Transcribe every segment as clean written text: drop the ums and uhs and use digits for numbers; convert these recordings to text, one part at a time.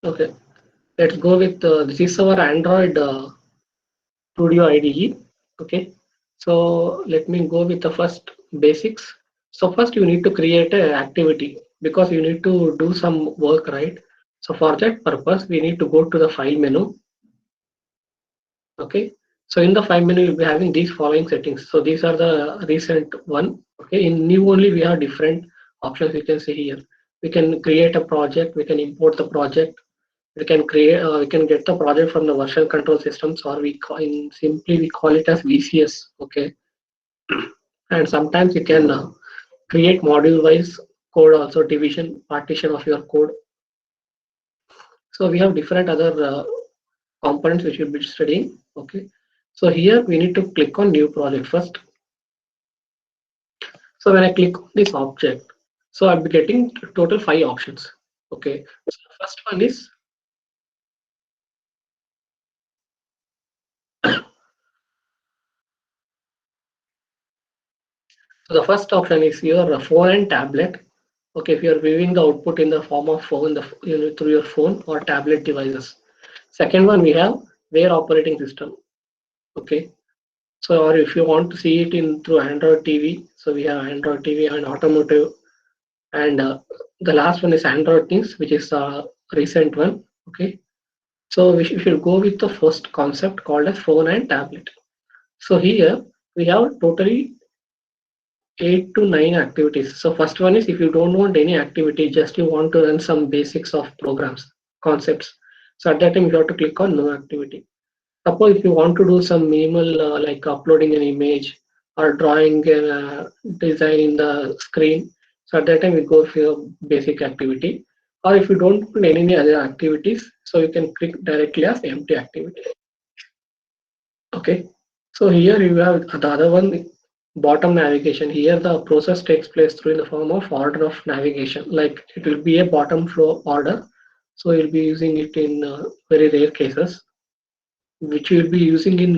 Okay, let's go with this is our Android Studio IDE. Okay, so let me go with the first basics. So first you need to create a activity because you need to do some work, right? So for that purpose, we need to go to the file menu. Okay, so in the file menu, you'll be having these following settings. So these are the recent one. Okay, in new only we have different options. You can see here. We can create a project. We can import the project. We can get the project from the version control systems, or we call in simply we call it as VCS. Okay, and sometimes you can create module wise code, also division partition of your code. So we have different other components which we'll be studying. Okay, so here we need to click on new project first. So when I click on this object, so I'll be getting total 5 options. Okay, so the first one is so the first option is your phone and tablet. Okay, if you are viewing the output in the form of phone, through your phone or tablet devices. Second one we have Wear operating system. Okay, so or if you want to see it in through Android TV, so we have Android TV and automotive, and the last one is Android Things, which is a recent one. Okay, so we should go with the first concept called as phone and tablet. So here we have totally 8 to 9 activities. So first one is if you don't want any activity, just you want to run some basics of programs, concepts. So at that time you have to click on no activity. Suppose if you want to do some minimal like uploading an image or drawing design in the screen, so at that time we go for your basic activity. Or if you don't want any other activities, so you can click directly as empty activity. Okay, so here you have the other one, bottom navigation. Here the process takes place through in the form of order of navigation. Like it will be a bottom flow order. So you'll be using it in very rare cases, which you'll be using in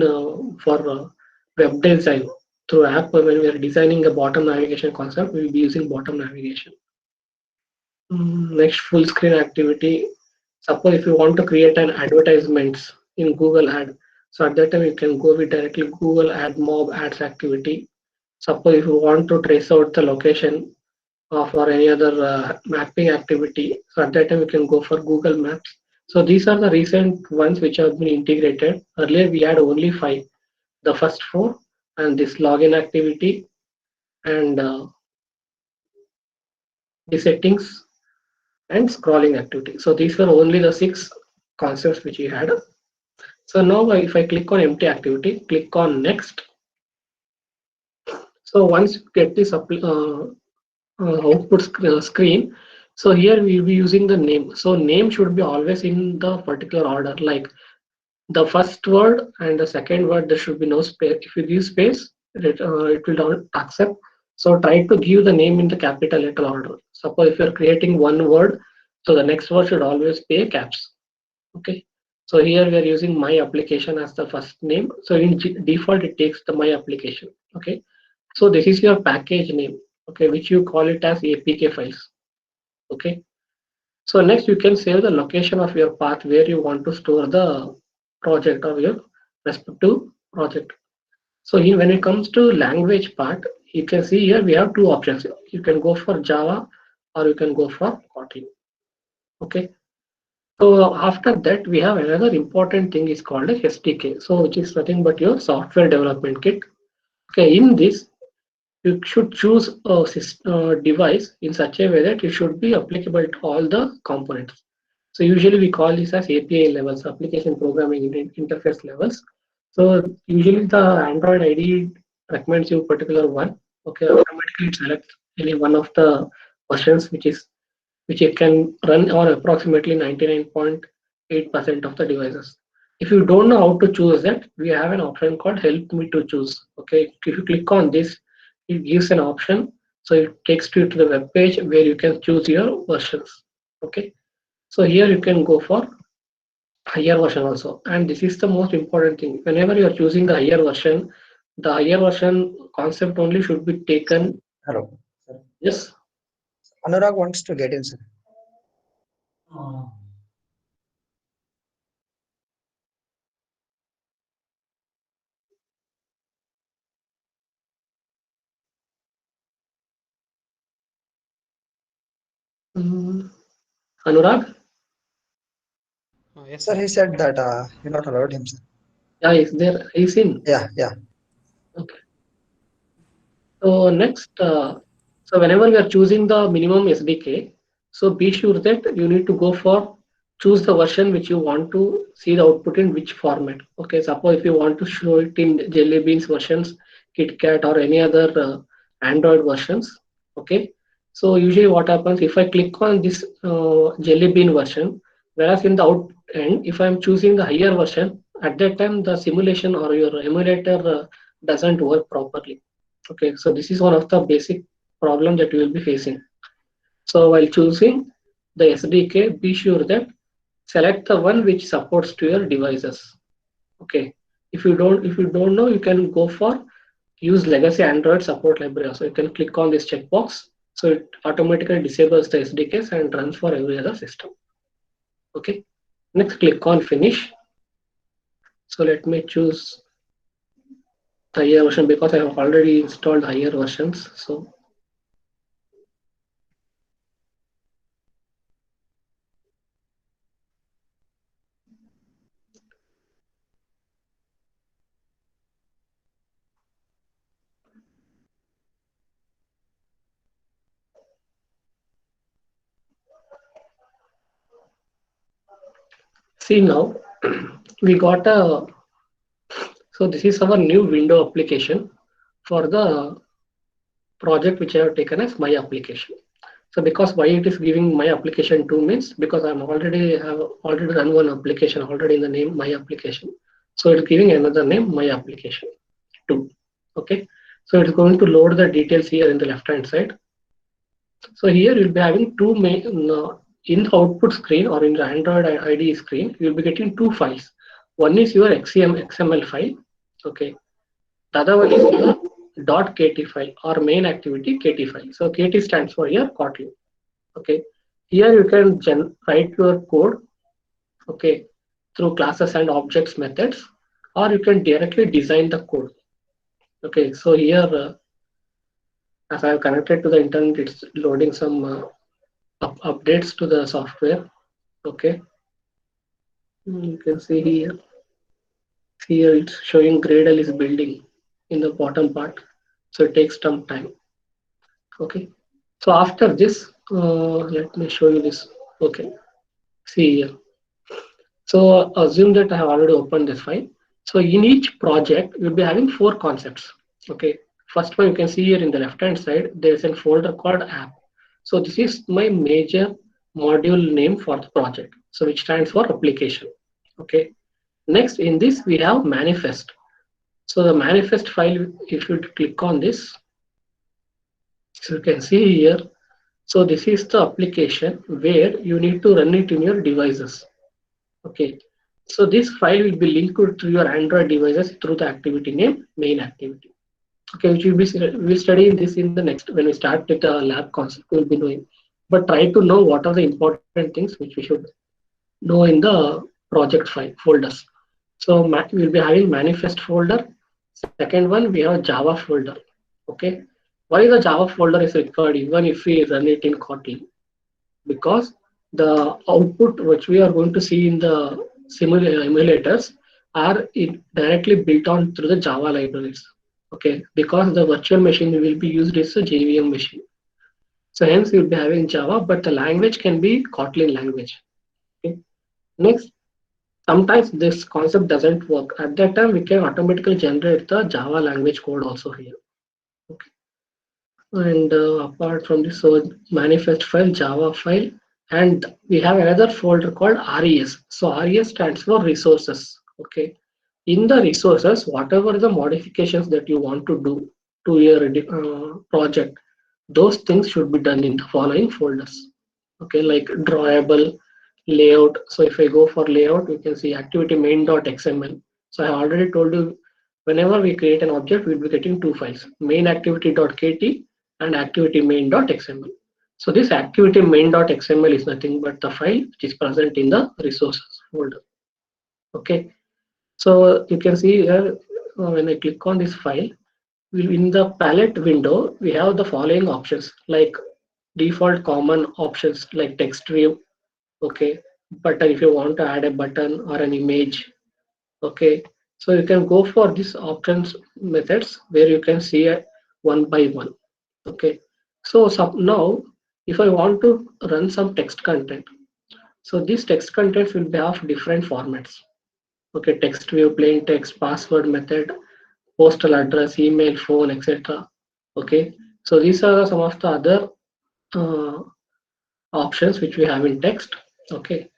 for web design through app. When we are designing a bottom navigation concept, we'll be using bottom navigation. Next, full screen activity. Suppose if you want to create an advertisements in Google Ad, so at that time you can go with directly Google Ad Mob ads activity. Suppose if you want to trace out the location for any other mapping activity, so at that time you can go for Google Maps. So these are the recent ones which have been integrated. Earlier we had only 5, the first 4, and this login activity and the settings and scrolling activity. So these were only the 6 concepts which we had. So now if I click on empty activity, click on next. So once you get this output screen, so here we will be using the name. So name should be always in the particular order, like the first word and the second word, there should be no space. If you give space, it will not accept. So try to give the name in the capital letter order. Suppose if you're creating one word, so the next word should always be a caps. Okay, so here we are using my application as the first name. So in default it takes the my application. Okay, so this is your package name. Okay, which you call it as APK files. Okay, so next you can save the location of your path where you want to store the project or your respective project. So here when it comes to language part, you can see here we have 2 options. You can go for Java or you can go for Kotlin. Okay, so after that, we have another important thing is called a SDK. So which is nothing but your software development kit. Okay, in this you should choose a device in such a way that it should be applicable to all the components. So usually we call this as API levels, application programming interface levels. So usually the Android IDE recommends you particular one. Okay, automatically it selects any one of the versions which it can run on approximately 99.8% of the devices. If you don't know how to choose that, we have an option called help me to choose. Okay, if you click on this, it gives an option. So it takes you to the web page where you can choose your versions. Okay, so here you can go for higher version also. And this is the most important thing. Whenever you are choosing the higher version concept only should be taken. Hello. Sir. Yes. Anurag wants to get in, sir. Mm, Anurag? Yes, Sir, sir. he said that you not allowed him, sir. Yeah, is there? Is in. Yeah, yeah. Okay. So next, so whenever we are choosing the minimum SDK, so be sure that you need to go for choose the version which you want to see the output in which format. Okay, suppose if you want to show it in Jelly Beans versions, KitKat or any other Android versions. Okay, so usually what happens if I click on this Jelly Bean version, whereas in the out end, if I'm choosing the higher version, at that time the simulation or your emulator doesn't work properly. Okay, so this is one of the basic problem that you will be facing. So while choosing the SDK, be sure that select the one which supports to your devices. Okay, if you don't know, you can go for use legacy Android support library. So you can click on this checkbox. So it automatically disables the SDKs and runs for every other system. Okay, next click on finish. So let me choose the higher version because I have already installed higher versions. So see now we got a so this is our new window application for the project which I have taken as my application. So because why it is giving my application 2 means because I'm already have already run one application already in the name my application. So it's giving another name my application 2. Okay. So it's going to load the details here in the left hand side. So here you'll be having two main in the output screen or in the Android IDE screen, you'll be getting two files. One is your XML file. Okay. The other one is your .kt file or main activity kt file. So kt stands for your Kotlin. Okay. Here you can write your code. Okay, through classes and objects methods, or you can directly design the code. Okay. So here, as I have connected to the internet, it's loading some updates to the software. Okay. You can see here. Here it's showing Gradle is building in the bottom part. So it takes some time. Okay. So after this, let me show you this. Okay. See here. So assume that I have already opened this file. So in each project, you'll be having four concepts. Okay. First one you can see here in the left hand side, there is a folder called app. So this is my major module name for the project. So which stands for application. Okay. Next in this we have manifest. So the manifest file, if you click on this, so you can see here. So this is the application where you need to run it in your devices. Okay. So this file will be linked to your Android devices through the activity name main activity. Okay, which we'll study this in the next when we start with the lab concept we'll be doing. But try to know what are the important things which we should know in the project file folders. So we'll be having manifest folder. Second one we have Java folder. Okay, why the Java folder is required even if we run it in Kotlin? Because the output which we are going to see in the emulators are directly built on through the Java libraries. Okay, because the virtual machine will be used as a JVM machine. So hence you'll be having Java, but the language can be Kotlin language. Okay. Next, sometimes this concept doesn't work. At that time, we can automatically generate the Java language code also here. Okay. And apart from this, so manifest file, Java file, and we have another folder called res. So res stands for resources. Okay, in the resources, whatever the modifications that you want to do to your project, those things should be done in the following folders. Okay, like drawable, layout. So if I go for layout, you can see activity main.xml. So I already told you whenever we create an object, we'll be getting two files, main activity.kt and activity main.xml. So this activity main.xml is nothing but the file which is present in the resources folder. Okay, so you can see here when I click on this file, in the palette window, we have the following options like default common options like text view, okay, button if you want to add a button or an image, okay. So you can go for these options methods where you can see it one by one, okay. So now if I want to run some text content, so these text contents will be of different formats, okay, text view, plain text, password method, postal address, email, phone, etc. Okay, so these are some of the other uh, options which we have in text. Okay,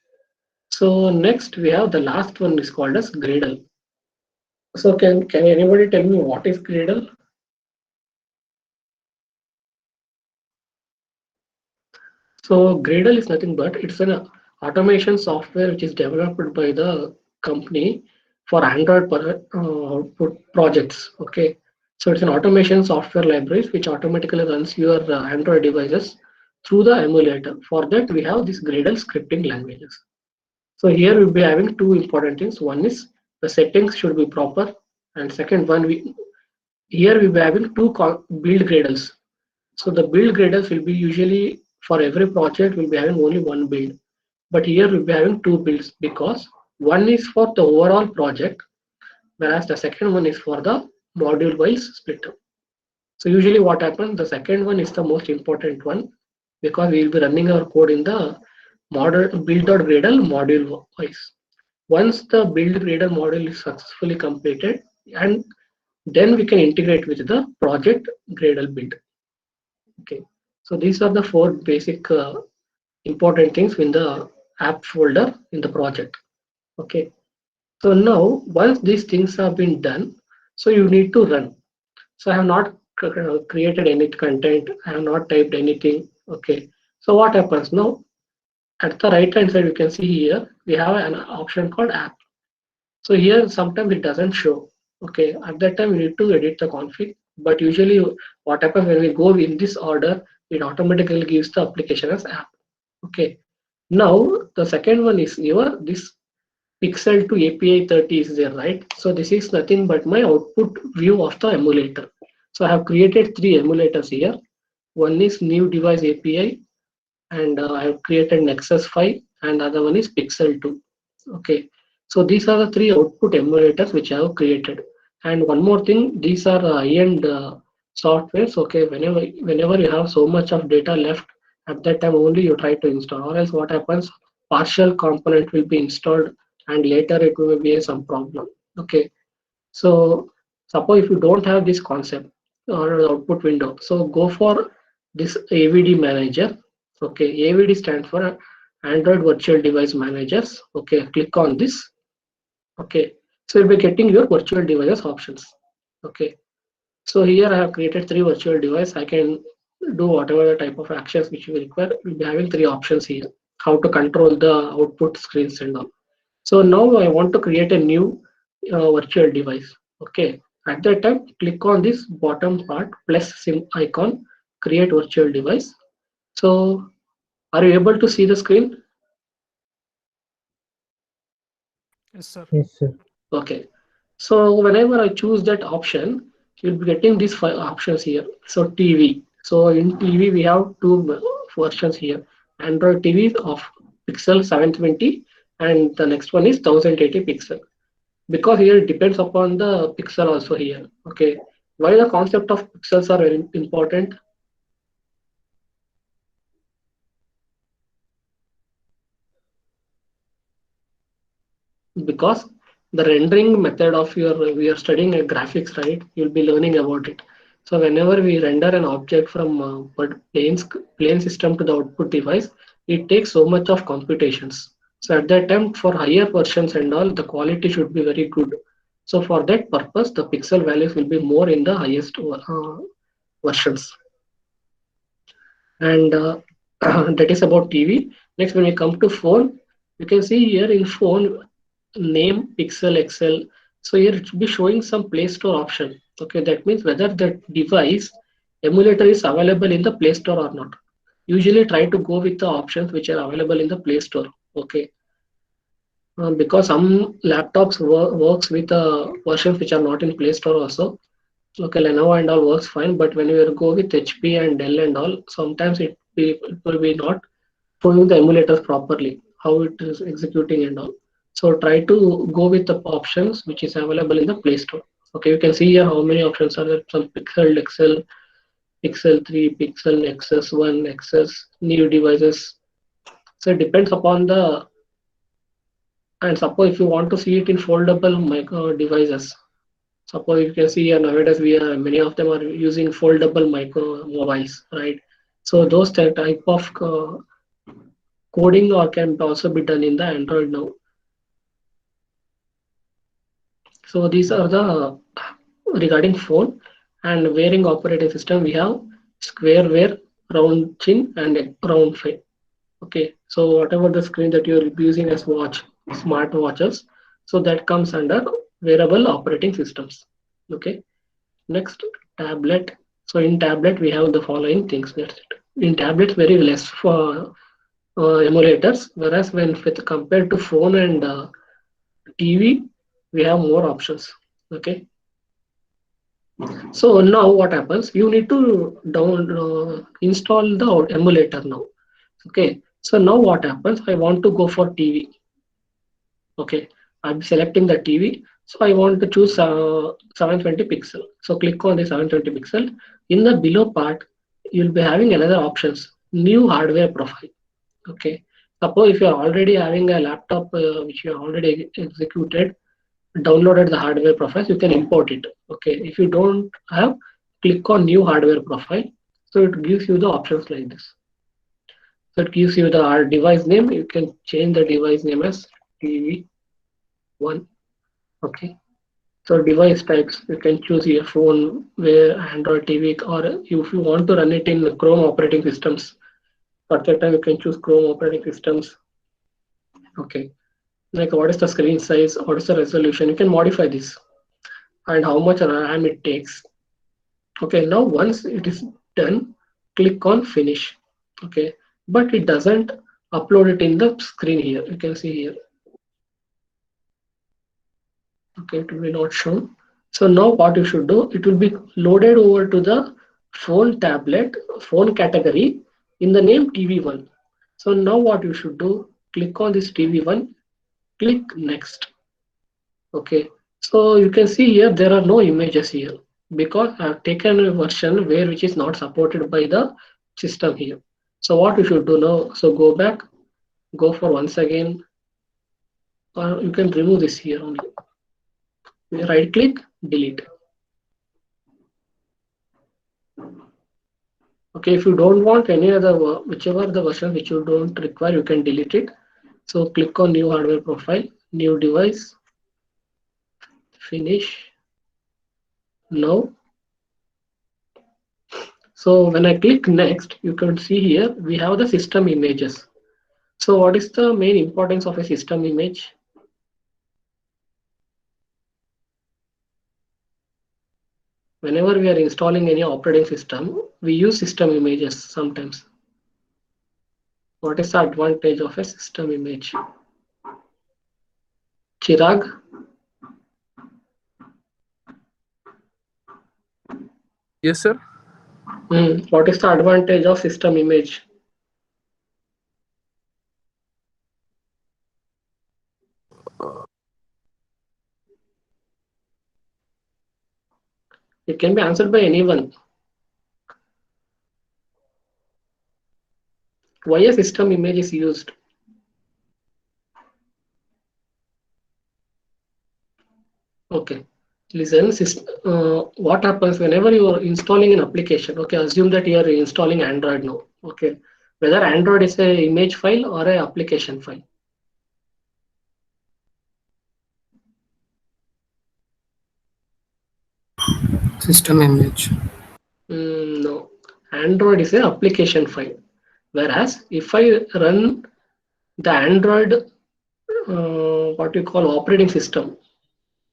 so next we have the last one is called as Gradle. So can anybody tell me what is Gradle? So Gradle is nothing but it's an automation software which is developed by the company for Android output projects. Okay, so it's an automation software library which automatically runs your Android devices through the emulator. For that, we have this Gradle scripting languages. So here we'll be having two important things. One is the settings should be proper, and second one we here we'll be having two build gradles. So the build gradles will be usually for every project we'll be having only one build, but here we'll be having two builds because one is for the overall project, whereas the second one is for the module wise splitter. So usually what happens, the second one is the most important one because we will be running our code in the model build.gradle module wise. Once the build gradle module is successfully completed, and then we can integrate with the project gradle build. Okay, so these are the four basic important things in the app folder in the project. Okay, so now once these things have been done, so you need to run. So I have not created any content, I have not typed anything. Okay, so what happens now? At the right hand side, you can see here we have an option called app. So here sometimes it doesn't show. Okay, at that time we need to edit the config. But usually what happens when we go in this order, it automatically gives the application as app. Okay. Now the second one is your this Pixel to API 30 is there, right? So this is nothing but my output view of the emulator. So I have created three emulators here. One is new device API, and I have created Nexus 5, and other one is Pixel 2. Okay, so these are the three output emulators which I have created. And one more thing, these are high-end softwares. Okay, whenever you have so much of data left, at that time only you try to install, or else what happens, partial component will be installed and later it will be some problem. Okay, so suppose if you don't have this concept or output window, so go for this AVD manager. Okay, AVD stands for Android Virtual Device Managers. Okay, click on this. Okay, so you'll be getting your virtual devices options. Okay, so here I have created three virtual devices. I can do whatever the type of actions which you require. We'll be having three options here. How to control the output screens and all. So now I want to create a new virtual device. Okay, at that time, click on this bottom part plus sim icon, create virtual device. So are you able to see the screen? Yes, sir. Yes, sir. Okay. So whenever I choose that option, you'll be getting these five options here. So TV. So in TV we have two versions here. Android TV of Pixel 720, and the next one is 1080 pixel. Because here it depends upon the pixel also here. Okay, why the concept of pixels are very important? Because the rendering method of your, we are studying a graphics, right? You'll be learning about it. So whenever we render an object from plane system to the output device, it takes so much of computations. So at that time, for higher versions and all, the quality should be very good. So for that purpose, the pixel values will be more in the highest versions. And that is about TV. Next, when we come to phone, you can see here in phone name Pixel XL. So here it should be showing some Play Store option. Okay, that means whether the device emulator is available in the Play Store or not. Usually try to go with the options which are available in the Play Store. Okay, because some laptops works with versions which are not in Play Store also. Okay, Lenovo and all works fine, but when you go with HP and Dell and all, sometimes it will be not showing the emulators properly, how it is executing and all. So try to go with the options which is available in the Play Store. Okay, you can see here how many options are there. Some Pixel, Excel, Pixel 3, Pixel, Nexus 1, Nexus, new devices. So it depends upon the, and suppose if you want to see it in foldable micro devices, suppose you can see here nowadays we are many of them are using foldable micro mobiles, right? So those type of coding or can also be done in the Android now. So these are the regarding phone and wearing operating system. We have square wear, round chin, and round face. Okay, so whatever the screen that you're using as watch, smart watches, so that comes under wearable operating systems. Okay, next tablet. So in tablet we have the following things. That's it. In tablets very less for emulators, whereas when with compared to phone and TV, we have more options. Okay, so now what happens? You need to install the emulator now. Okay, so now what happens? I want to go for TV. Okay, I'm selecting the TV. So I want to choose 720 pixel. So click on the 720 pixel. In the below part, you'll be having another options. New hardware profile. Okay, suppose if you're already having a laptop which you already executed, downloaded the hardware profile, you can import it. Okay, if you don't have, click on new hardware profile. So it gives you the options like this. So it gives you the device name. You can change the device name as TV1. Okay, so device types, you can choose your phone, where Android TV, or if you want to run it in Chrome operating systems, at that time you can choose Chrome operating systems. Okay, like what is the screen size, what is the resolution, you can modify this, and how much RAM it takes. Okay, now once it is done, click on finish. Okay, but it doesn't upload it in the screen here. You can see here. Okay, it will be not shown. So now what you should do, it will be loaded over to the phone tablet, phone category in the name TV1. So now what you should do, click on this TV1, click next. Okay, so you can see here there are no images here because I have taken a version where which is not supported by the system here. So what you should do now, so go back, go for once again, or you can remove this here only. Right click, delete. Okay, if you don't want any other, whichever the version which you don't require, you can delete it. So click on new hardware profile, new device, finish. Now, so when I click next, you can see here we have the system images. So what is the main importance of a system image? Whenever we are installing any operating system, we use system images sometimes. What is the advantage of a system image? Chirag? Yes, sir. What is the advantage of system image? It can be answered by anyone. Why a system image is used? Okay, listen, what happens whenever you are installing an application? Okay, assume that you are installing Android now. Okay, whether Android is a image file or a application file. System image. No, Android is a application file. Whereas if I run the Android, what we call operating system.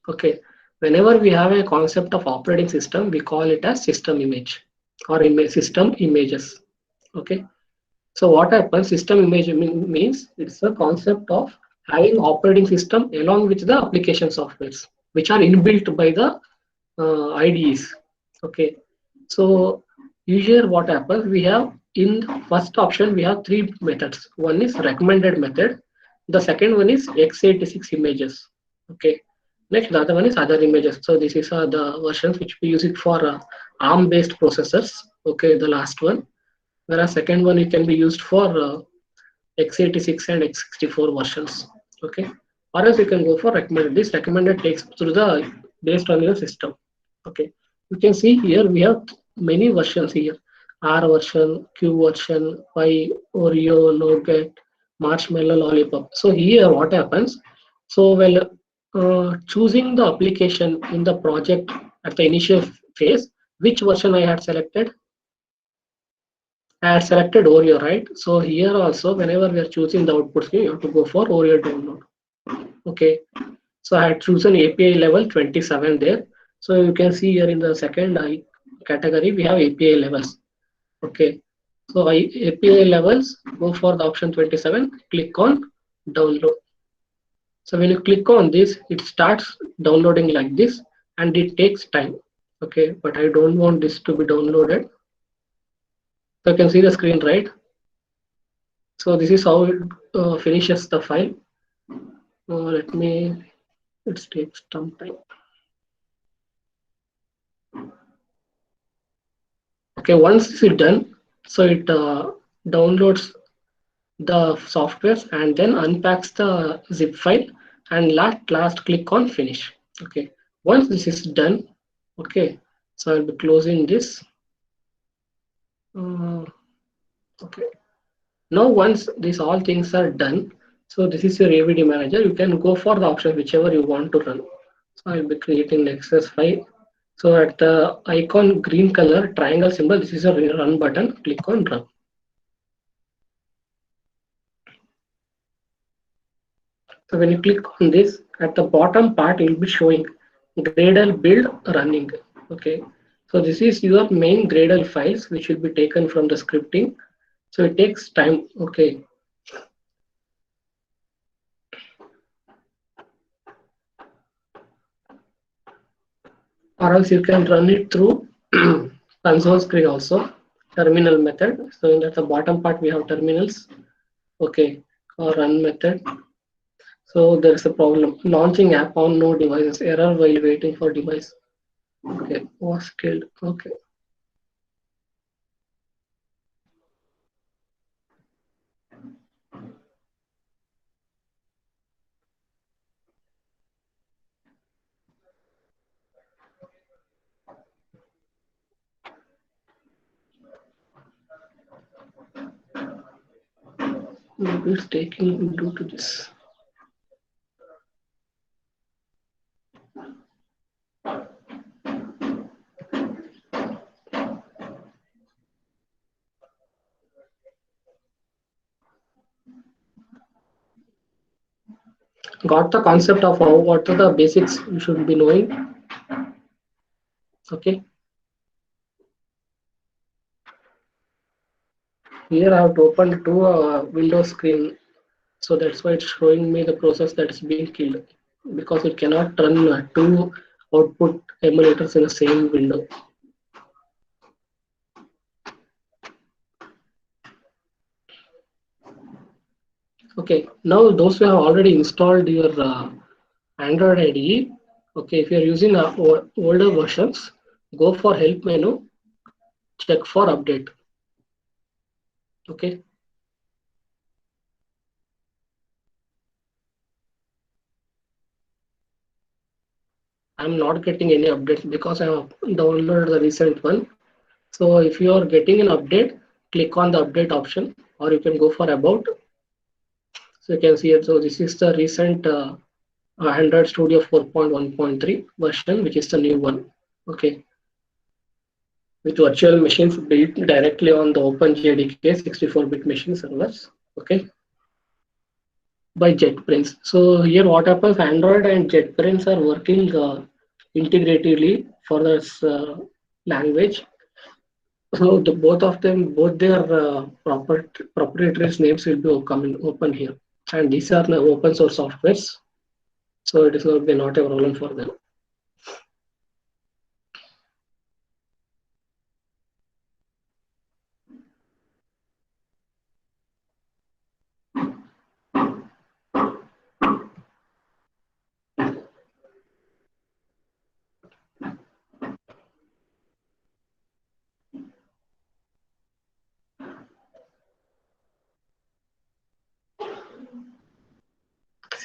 Okay, whenever we have a concept of operating system, we call it as system image or system images. Okay, so what happens? System image means it's a concept of having operating system along with the application softwares, which are inbuilt by the IDEs. Okay, so Usually what happens, we have in the first option, we have three methods. One is recommended method. The second one is x86 images. Okay. Next, the other one is other images. So this is the versions which we use it for ARM-based processors. Okay, the last one. Whereas second one, it can be used for x86 and x64 versions. Okay. Or else you can go for recommended. This recommended takes through the based on your system. Okay. You can see here we have many versions here. R version, Q version, Pi, Oreo, Nougat, Marshmallow, Lollipop. So here what happens? So well, choosing the application in the project at the initial phase, which version I had selected? I had selected Oreo, right? So here also, whenever we are choosing the output screen, you have to go for Oreo download. Okay. So I had chosen API level 27 there. So you can see here in the second category, we have API levels. Okay. So API levels, go for the option 27, click on download. So when you click on this, it starts downloading like this and it takes time. Okay. But I don't want this to be downloaded. So you can see the screen, right? So this is how it finishes the file. Let me, it takes some time. Okay, once this is done, so it downloads the software and then unpacks the zip file and last click on finish. Okay, once this is done, okay, so I'll be closing this. Okay, now once these all things are done, so this is your AVD manager. You can go for the option whichever you want to run. So I'll be creating Nexus file. So at the icon green color triangle symbol, this is a run button. Click on run. So when you click on this, at the bottom part, it will be showing Gradle build running. Okay. So this is your main Gradle files, which will be taken from the scripting. So it takes time. Okay. Or else you can run it through console screen also, terminal method. So at the bottom part, we have terminals. Okay. Or run method. So there is a problem. Launching app on no devices. Error while waiting for device. Okay. Was killed. Okay. Maybe it's taking due to this. Got the concept of how what are the basics you should be knowing. Okay. Here I have to open two Windows screen. So that's why it's showing me the process that is being killed because it cannot run two output emulators in the same window. Okay, now those who have already installed your Android IDE, okay, if you are using older versions, go for help menu, check for update. Okay. I'm not getting any updates because I have downloaded the recent one. So if you are getting an update, click on the update option, or you can go for about. So you can see it. So this is the recent Android Studio 4.1.3 version, which is the new one. Okay, with virtual machines built directly on the OpenJDK 64-bit machine servers. Okay, by JetBrains. So here what happens? Android and JetBrains are working integratively for this language. So both of them, both their proprietary names will be coming open here, and these are the open source softwares. So it is not a problem for them.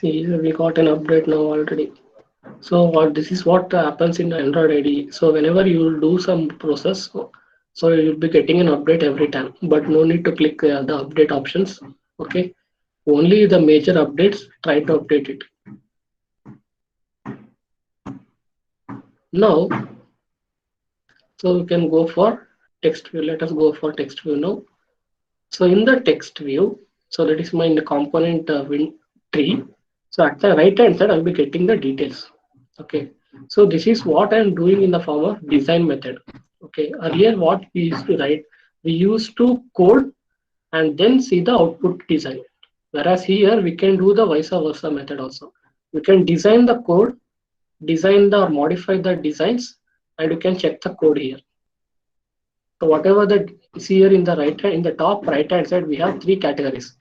See, we got an update now already. So what this is what happens in Android IDE. So whenever you will do some process, so you'll be getting an update every time, but no need to click the update options. Okay, only the major updates. Try to update it. Now, so we can go for text view. Let us go for text view now. So in the text view, so that is my in the component tree. So at the right hand side, I'll be getting the details. Okay. So this is what I'm doing in the form of design method. Okay. Earlier, what we used to write, we used to code and then see the output design. Whereas here, we can do the vice versa method also. We can design the code, design the or modify the designs, and you can check the code here. So whatever that is here in the right hand, in the top right hand side, we have three categories.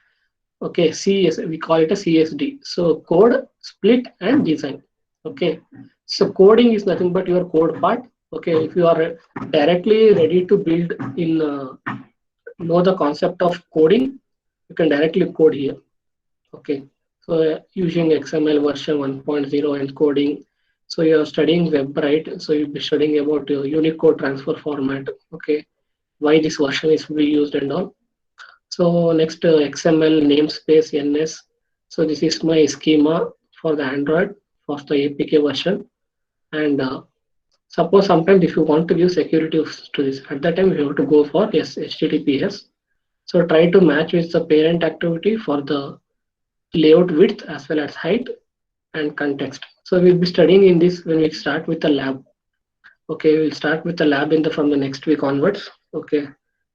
Okay, CS, we call it a CSD. So code, split, and design. Okay, so coding is nothing but your code part. Okay, if you are directly ready to build in, know the concept of coding, you can directly code here. Okay, so using XML version 1.0 and coding. So you are studying web, right? So you'll be studying about Unicode transfer format. Okay, why this version is to be used and all. So next XML namespace NS. So this is my schema for the Android for the APK version. And suppose sometimes if you want to give security to this, at that time you have to go for yes HTTPS. So try to match with the parent activity for the layout width as well as height and context. So we'll be studying in this when we start with the lab. Okay, we'll start with the lab in the from the next week onwards. Okay,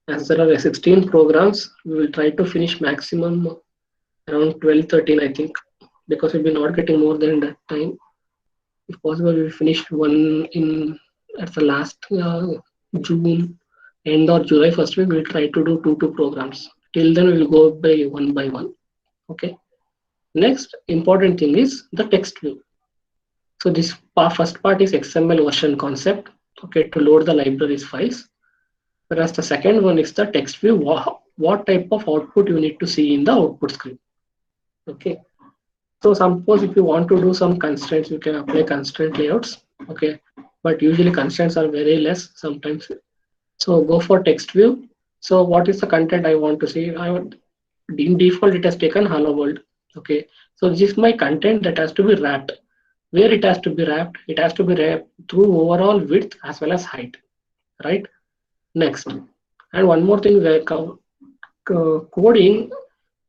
as there are 16 programs, we will try to finish maximum around 12, 13, I think, because we'll be not getting more than that time. If possible, we'll finish one in at the last June end or July first week. We'll try to do two programs. Till then, we'll go by one. Okay. Next important thing is the text view. So this first part is XML version concept. Okay, to load the libraries files. Whereas the second one is the text view. What type of output you need to see in the output screen. Okay. So suppose if you want to do some constraints, you can apply constraint layouts. Okay. But usually constraints are very less sometimes. So go for text view. So what is the content I want to see? In default, it has taken hello world. Okay. So this is my content that has to be wrapped. Where it has to be wrapped? It has to be wrapped through overall width as well as height. Right. Next. And one more thing, coding,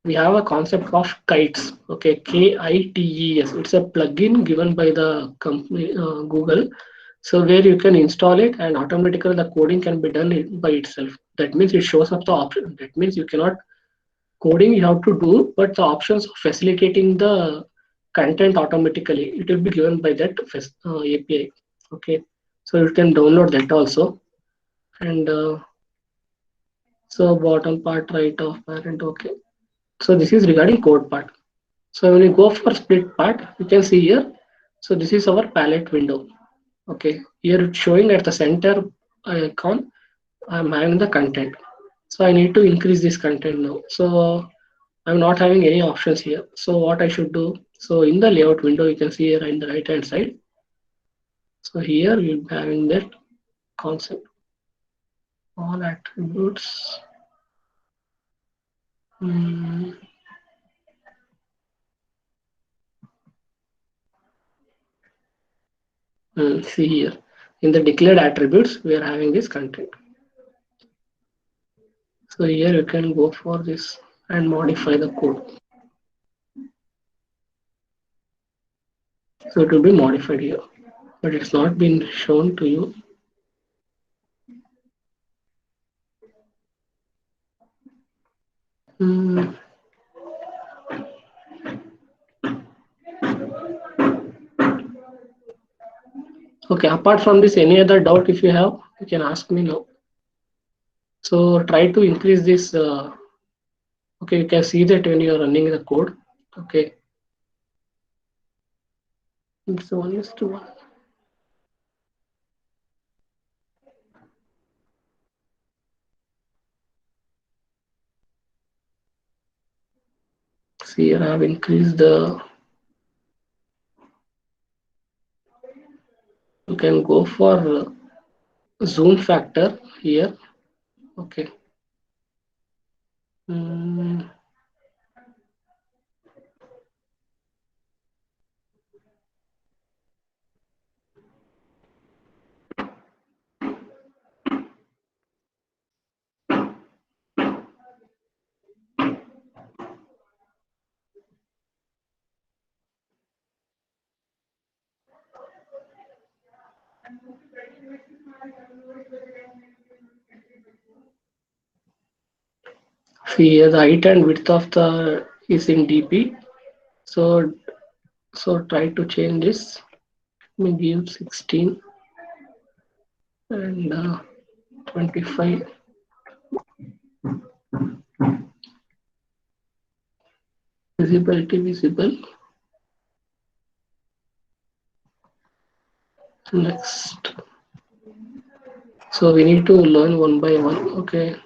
we have a concept of kites. Okay, KITES. It's a plugin given by the company Google. So where you can install it and automatically the coding can be done by itself. That means it shows up the option. That means you cannot coding you have to do, but the options of facilitating the content automatically it will be given by that API. Okay, so you can download that also. And so bottom part right of parent. Okay, so this is regarding code part. So when you go for split part, you can see here. So this is our palette window. Okay, here it's showing at the center icon. I'm having the content. So I need to increase this content now. So I'm not having any options here. So what I should do? So in the layout window, you can see here in the right hand side. So here we're having that concept, all attributes. Hmm. See here in the declared attributes, we are having this content. So here you can go for this and modify the code. So it will be modified here, but it's not been shown to you. Okay, apart from this, any other doubt if you have, you can ask me now. So try to increase this. Okay, you can see that when you are running the code. Okay, it's 1:1. See, here I have increased the You can go for zoom factor here. Okay. Mm, see here the height and width of the is in dp. So try to change this. Let me give 16 and 25. Visible. Next. So we need to learn one by one. Okay.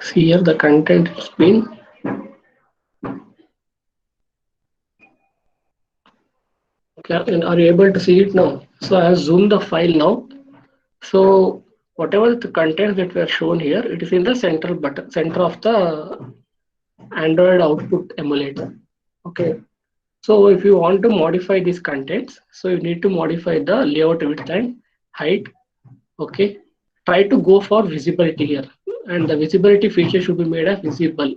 See here the content has been. Okay, and are you able to see it now? So I have zoomed the file now. So whatever the content that were shown here, it is in the central button, center of the Android output emulator. Okay. So if you want to modify these contents, so you need to modify the layout width and height. Okay. Try to go for visibility here, and the visibility feature should be made as visible.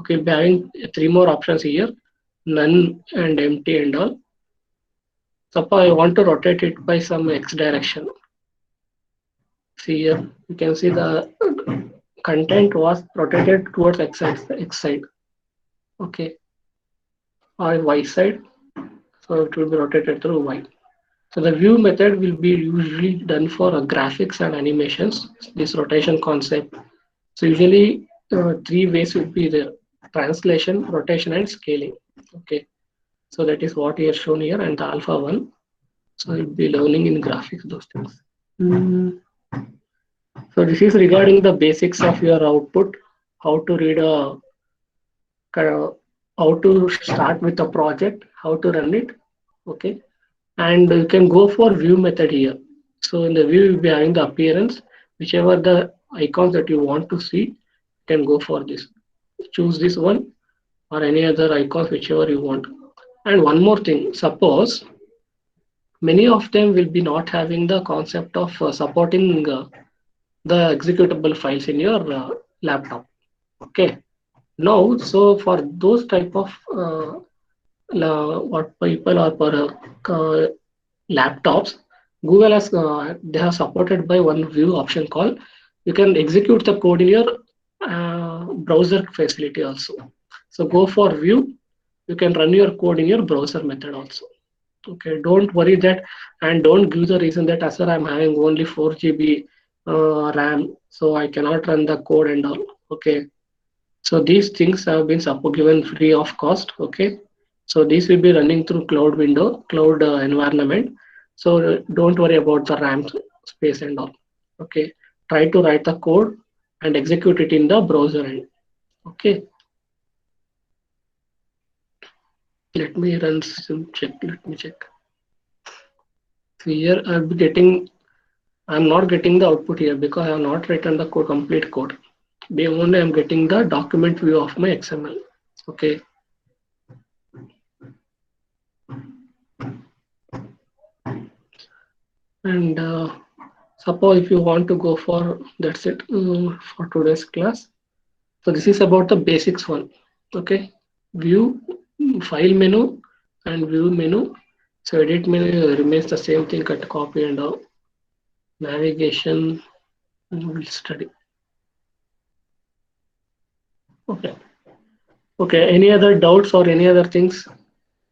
Okay, by having three more options here, none and empty and all. Suppose I want to rotate it by some x direction. See here, you can see the content was rotated towards x side. Okay, or y side. So it will be rotated through y. So the view method will be usually done for graphics and animations. This rotation concept. So usually three ways will be there: translation, rotation, and scaling. Okay. So that is what is shown here, and the alpha one. So you'll be learning in graphics those things. So this is regarding the basics of your output, how to read a, how to start with a project, how to run it. Okay, and you can go for view method here. So in the view, you'll be having the appearance, whichever the icons that you want to see, you can go for this. Choose this one or any other icons, whichever you want. And one more thing, suppose many of them will be not having the concept of supporting the executable files in your laptop. Okay. Now, so for those type of what people are for laptops, Google has they have supported by one view option called you can execute the code in your browser facility also. So go for view. You can run your code in your browser method also. Okay, don't worry that, and don't give the reason that as I'm having only 4 GB RAM, so I cannot run the code and all. Okay, so these things have been given free of cost. Okay, so this will be running through cloud window, cloud environment. So don't worry about the RAM space and all. Okay, try to write the code and execute it in the browser end. Okay, let me run some check. Let me check. So here I'll be getting. I'm not getting the output here because I have not written the code, complete code. Only I'm getting the document view of my XML. Okay. And suppose if you want to go for, that's it for today's class. So this is about the basics one. Okay. View, file menu, and view menu. So edit menu remains the same thing. Cut, copy, and navigation. We'll study. Okay. Okay. Any other doubts or any other things?